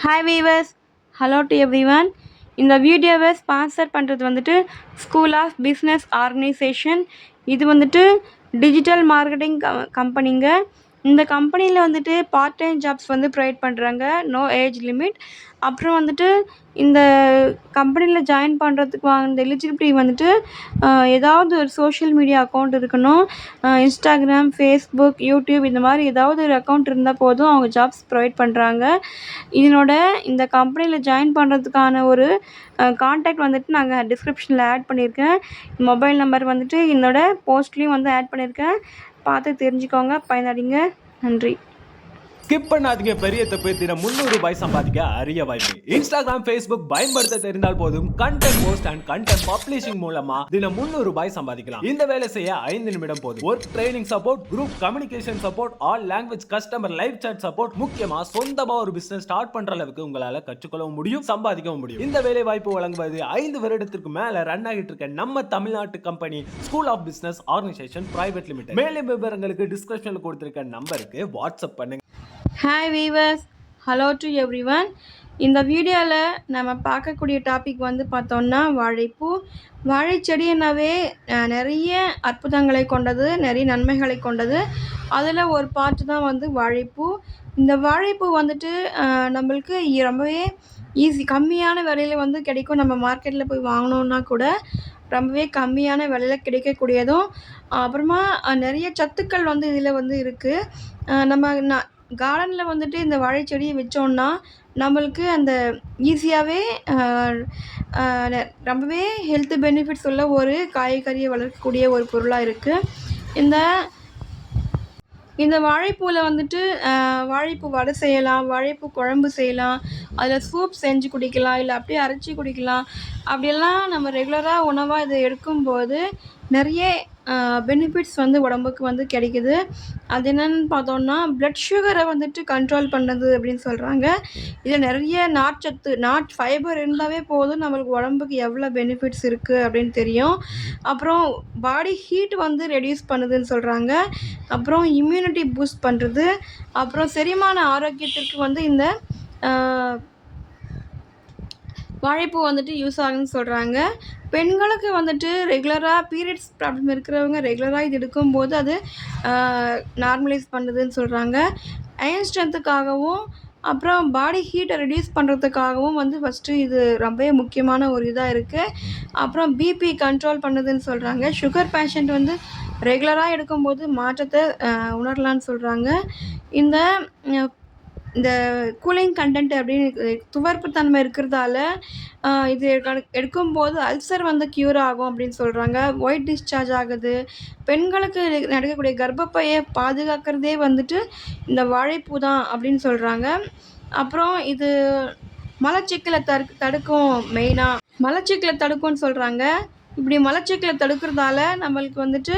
Hi viewers, hello to everyone. இந்த வீடியோவை sponsor பண்ணுறது வந்துட்டு ஸ்கூல் ஆஃப் பிஸ்னஸ் ஆர்கனைசேஷன். இது வந்துட்டு டிஜிட்டல் மார்க்கெட்டிங் கம்பெனிங்க. இந்த கம்பெனியில் வந்துட்டு பார்ட் டைம் ஜாப்ஸ் வந்து ப்ரொவைட் பண்ணுறாங்க, நோ ஏஜ் லிமிட். அப்புறம் வந்துட்டு இந்த கம்பெனியில் ஜாயின் பண்ணுறதுக்கு வாங்கின எலிஜிபிலிட்டி வந்துட்டு ஏதாவது ஒரு சோஷியல் மீடியா அக்கௌண்ட் இருக்கணும். இன்ஸ்டாகிராம், ஃபேஸ்புக், யூடியூப் இந்த மாதிரி ஏதாவது ஒரு அக்கௌண்ட் இருந்தால் போதும், அவங்க ஜாப்ஸ் ப்ரொவைட் பண்ணுறாங்க. இந்த கம்பெனியில் ஜாயின் பண்ணுறதுக்கான ஒரு கான்டாக்ட் வந்துட்டு நாங்கள் டிஸ்கிரிப்ஷனில் ஆட் பண்ணியிருக்கேன். மொபைல் நம்பர் வந்துட்டு என்னோட போஸ்ட்லேயும் வந்து ஆட் பண்ணியிருக்கேன். பார்த்து தெரிஞ்சுக்கோங்க, பயனடைங்க. நன்றி. ஸ்கிப் பண்ணாதீங்க, பெரிய தப்பு. தினம் 300 ரூபாய் சம்பாதிக்க அரிய வாய்ப்பு. இன்ஸ்டாகிராம், ஃபேஸ்புக் பயன்படுத்த தெரிந்தால் போதும், content post and content publishing மூலமா தினம் 300 ரூபாய் சம்பாதிக்கலாம். இந்த வேலை செய்ய 5 நிமிடம் போதும். Work training support, group communication support, all language customer live chat support, முக்கியமா சொந்தமா ஒரு பிசினஸ் ஸ்டார்ட் பண்ற அளவுக்கு உங்களால கற்றுக்கொள்ளவும் முடியும், சம்பாதிக்கவும் முடியும். இந்த வேலை வாய்ப்பு வழங்குவது 5 வருடத்திற்கு மேல ரன் ஆகிட்டு இருக்க நம்ம தமிழ்நாட்டு company school of business organisation private limited. மேலும் விவரங்களுக்கு டிஸ்கிரிப்ஷன்ல கொடுத்திருக்க நம்பருக்கு வாட்ஸ்அப் பண்ணுங்க. Hi viewers, hello to everyone. இந்த வீடியோவில் நம்ம பார்க்கக்கூடிய டாபிக் வந்து பார்த்தோம்னா வாழைப்பூ. வாழைச்செடினாவே நிறைய அற்புதங்களை கொண்டது, நிறைய நன்மைகளை கொண்டது. அதில் ஒரு பார்ட்டு தான் வந்து வாழைப்பூ. இந்த வாழைப்பூ வந்துட்டு நம்மளுக்கு ரொம்பவே ஈஸி, கம்மியான விலையில் வந்து கிடைக்கும். நம்ம மார்க்கெட்டில் போய் வாங்கினோன்னா கூட ரொம்பவே கம்மியான விலையில் கிடைக்கக்கூடியதும், அப்புறமா நிறைய சத்துக்கள் வந்து இதில் வந்து இருக்குது. நம்ம கார்டனில் வந்துட்டு இந்த வாழைச்செடியை வச்சோன்னா நம்மளுக்கு அந்த ஈஸியாகவே ரொம்பவே ஹெல்த் பெனிஃபிட்ஸ் உள்ள ஒரு காய்கறியை வளர்க்கக்கூடிய ஒரு பொருளாக இருக்குது. இந்த வாழைப்பூவில் வந்துட்டு வாழைப்பூ வடை செய்யலாம், வாழைப்பூ குழம்பு செய்யலாம், அதில் சூப் செஞ்சு குடிக்கலாம், இல்லை அப்படியே அரைச்சி குடிக்கலாம். அப்படியெல்லாம் நம்ம ரெகுலராக உணவாக இதை எடுக்கும்போது நிறைய பெனிஃபிட்ஸ் வந்து உடம்புக்கு வந்து கிடைக்குது. அது என்னென்னு பார்த்தோன்னா, ப்ளட் சுகரை வந்துட்டு கண்ட்ரோல் பண்ணுறது அப்படின்னு சொல்கிறாங்க. இதில் நிறைய நாட் ஃபைபர் இருந்தாவே போதும், நம்மளுக்கு உடம்புக்கு எவ்வளோ பெனிஃபிட்ஸ் இருக்குது அப்படின்னு தெரியும். அப்புறம் பாடி ஹீட் வந்து ரெடியூஸ் பண்ணுதுன்னு சொல்கிறாங்க. அப்புறம் இம்யூனிட்டி பூஸ்ட் பண்ணுறது, அப்புறம் செரிமான ஆரோக்கியத்திற்கு வந்து இந்த வாழைப்பூ வந்துட்டு யூஸ் ஆகுதுன்னு சொல்கிறாங்க. பெண்களுக்கு வந்துட்டு ரெகுலராக பீரியட்ஸ் ப்ராப்ளம் இருக்கிறவங்க ரெகுலராக இது எடுக்கும்போது அது நார்மலைஸ் பண்ணுதுன்னு சொல்கிறாங்க. அயன் ஸ்ட்ரென்த்துக்காகவும் அப்புறம் பாடி ஹீட்டை ரெடியூஸ் பண்ணுறதுக்காகவும் வந்து ஃபஸ்ட்டு இது ரொம்பவே முக்கியமான ஒரு இதாக இருக்குது. அப்புறம் பிபி கண்ட்ரோல் பண்ணுதுன்னு சொல்கிறாங்க. சுகர் பேஷண்ட் வந்து ரெகுலராக எடுக்கும்போது மாற்றத்தை உணரலான்னு சொல்கிறாங்க. இந்த கூலிங் கண்டென்ட் அப்படின்னு துவர்ப்பு தன்மை இருக்கிறதால இது எடுக்கும்போது அல்சர் வந்து க்யூர் ஆகும் அப்படின்னு சொல்கிறாங்க. ஒயிட் டிஸ்சார்ஜ் ஆகுது. பெண்களுக்கு நடக்கக்கூடிய கர்ப்பப்பையை பாதுகாக்கிறதே வந்துட்டு இந்த வாழைப்பூ தான் அப்படின்னு சொல்கிறாங்க. அப்புறம் இது மலச்சிக்கலை தடுக்கும். மெயினாக மலச்சிக்கலை தடுக்கும்னு சொல்கிறாங்க. இப்படி மலச்சிக்கலை தடுக்கிறதால நம்மளுக்கு வந்துட்டு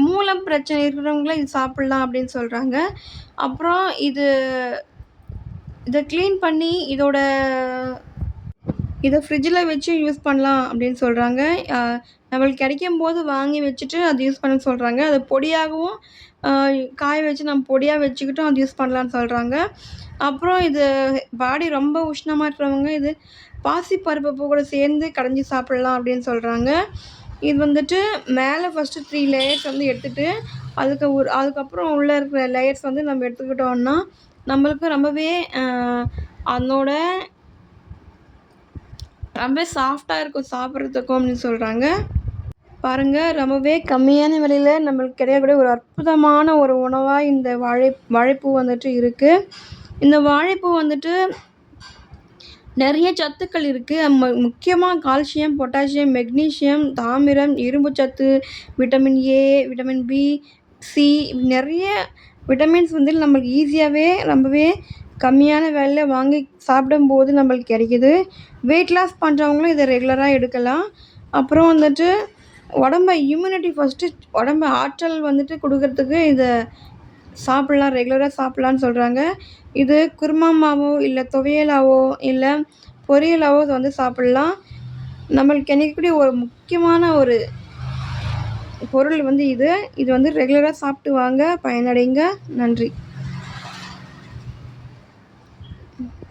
மூலம் பிரச்சனை இருக்கிறவங்கள இது சாப்பிட்லாம் அப்படின்னு சொல்கிறாங்க. அப்புறம் இதை க்ளீன் பண்ணி இதை ஃப்ரிட்ஜில் வச்சு யூஸ் பண்ணலாம் அப்படின்னு சொல்கிறாங்க. நம்மளுக்கு கிடைக்கும்போது வாங்கி வச்சுட்டு அது யூஸ் பண்ண சொல்கிறாங்க. அது பொடியாகவும் காய வச்சு நம்ம பொடியாக வச்சுக்கிட்டும் அது யூஸ் பண்ணலான்னு சொல்கிறாங்க. அப்புறம் இது பாடி ரொம்ப உஷ்ணமாக இருக்கிறவங்க இது பாசிப்பருப்பு கூட சேர்ந்து கடைஞ்சி சாப்பிட்லாம் அப்படின்னு சொல்கிறாங்க. இது வந்துட்டு மேலே ஃபஸ்ட்டு 3 லேயர்ஸ் வந்து எடுத்துகிட்டு அதுக்கப்புறம் உள்ளே இருக்கிற லேயர்ஸ் வந்து நம்ம எடுத்துக்கிட்டோம்னா நம்மளுக்கு ரொம்பவே அதனோட ரொம்ப சாஃப்டாக இருக்கும் சாப்பிட்றதுக்கும் அப்படின்னு சொல்கிறாங்க. பாருங்கள், ரொம்பவே கம்மியான விலையில் நம்மளுக்கு கிடைக்கக்கூடிய ஒரு அற்புதமான ஒரு உணவாக இந்த வாழைப்பூ வந்துட்டு இருக்குது. இந்த வாழைப்பூ வந்துட்டு நிறைய சத்துக்கள் இருக்குது. முக்கியமாக கால்சியம், பொட்டாசியம், மெக்னீஷியம், தாமிரம், இரும்பு சத்து, vitamin A, vitamin B, C, நிறைய விட்டமின்ஸ் வந்து நம்மளுக்கு ஈஸியாகவே ரொம்பவே கம்மியான விலையில் வாங்கி சாப்பிடும்போது நம்மளுக்கு கிடைக்கிது. வெயிட் லாஸ் பண்ணுறவங்களும் இதை ரெகுலராக எடுக்கலாம். அப்புறம் வந்துட்டு இம்யூனிட்டி ஃபஸ்ட்டு உடம்பு ஆற்றல் வந்துட்டு கொடுக்கறதுக்கு இதை சாப்பிட்லாம், ரெகுலராக சாப்பிட்லான்னு சொல்கிறாங்க. இது குருமாவோ இல்லை துவையலாவோ இல்லை பொரியலாவோ வந்து சாப்பிட்லாம். நம்மளுக்கு கிடைக்கக்கூடிய ஒரு முக்கியமான ஒரு பொருள் வந்து இது வந்து ரெகுலராக சாப்பிட்டு வாங்க, பயனடைங்க. நன்றி. ம்.